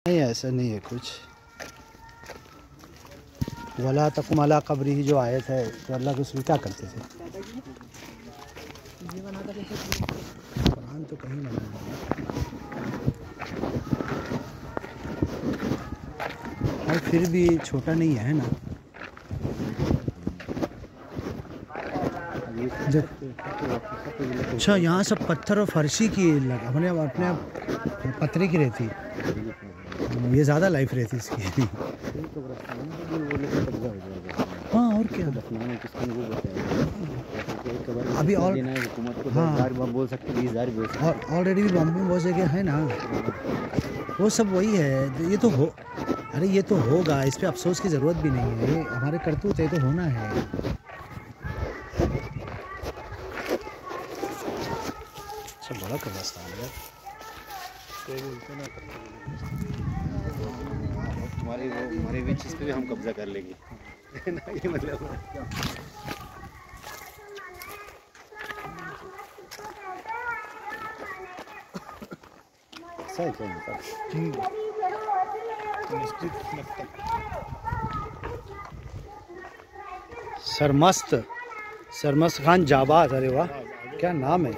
नहीं ऐसा नहीं है कुछ। वला तकुम अला कब्री ही जो आयत है तो अल्लाह के रसूल क्या करते थे? कुरान तो कहीं नहीं है। और फिर भी छोटा नहीं है ना। अच्छा यहाँ सब पत्थर और फर्शी की लगा अपने पत्थर की रहती। ये ज़्यादा लाइफ रहती इसकी। हाँ और क्या अभी और हाँ बोल सकते 20,000 बोल सकते। और ऑलरेडी भी बॉम्बे में बहुत जगह है ना, वो सब वही है। ये तो हो, अरे ये तो होगा, इस पे अफसोस की ज़रूरत भी नहीं है। ये हमारे करतूत है तो होना है। अच्छा बड़ा कब्रिस्तान है। हमारे भी चीज़ पे भी हम कब्जा कर लेंगे ना, ये मतलब ऐसा है क्या? सरमस्त खान जाबाज, अरे वाह क्या नाम है।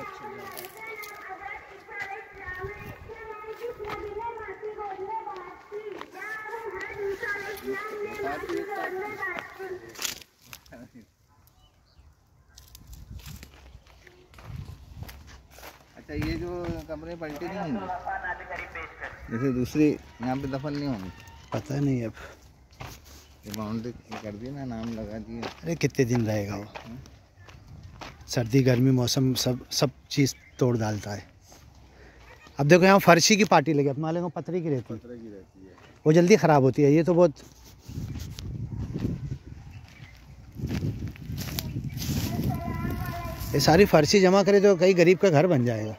अच्छा ये जो कमरे पलटे नहीं होंगे जैसे दूसरी यहाँ पे दफन नहीं होंगे? पता नहीं अब, ये बाउंड्री कर दी ना, नाम लगा दिए। अरे कितने दिन रहेगा वो, सर्दी गर्मी मौसम सब चीज़ तोड़ डालता है। अब देखो यहाँ फर्शी की पार्टी लगी, अपने वाले को पत्थर की रहती है, वो जल्दी ख़राब होती है। ये तो बहुत ये सारी फर्शी जमा करे तो कई गरीब का घर बन जाएगा।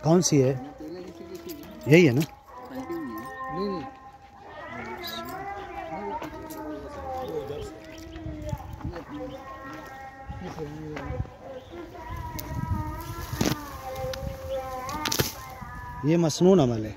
कौन सी है? यही है ना? ये मसनून अमल है।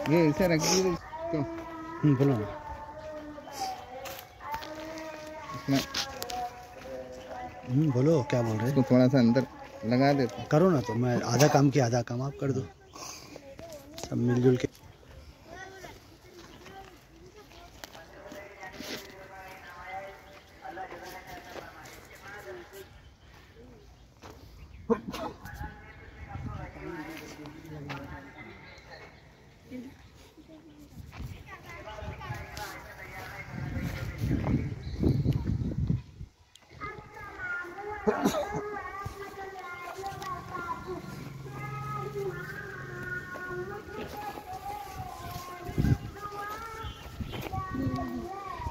ये ऐसे रख दिए बोलो ना। बोलो क्या बोल रहे हैं? इसको थोड़ा सा अंदर लगा देते। करो ना, तो मैं आधा काम किया आधा काम आप कर दो, सब मिलजुल के।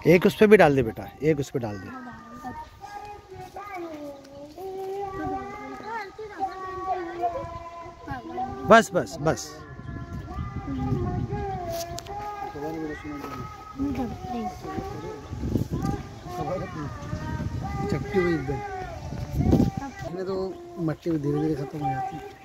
एक उस पे भी डाल दे बेटा, एक उस पे डाल दे। बस बस बस। चक्की हुई एकदम, तो मट्टी धीरे धीरे खत्म हो जाती है।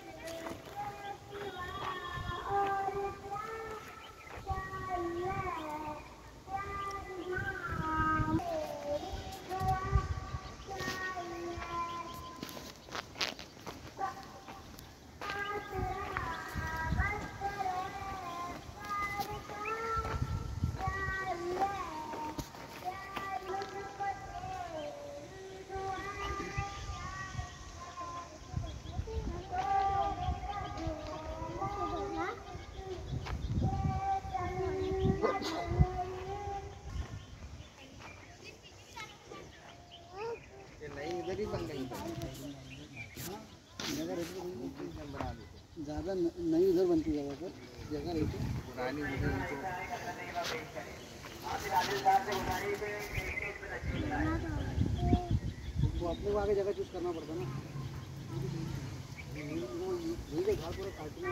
इधर ही बन गई ज़्यादा नहीं, उधर बनती जगह पर जगह रहती पुरानी तो अपने को आगे जगह चूज करना पड़ता ना। घर पूरा काटना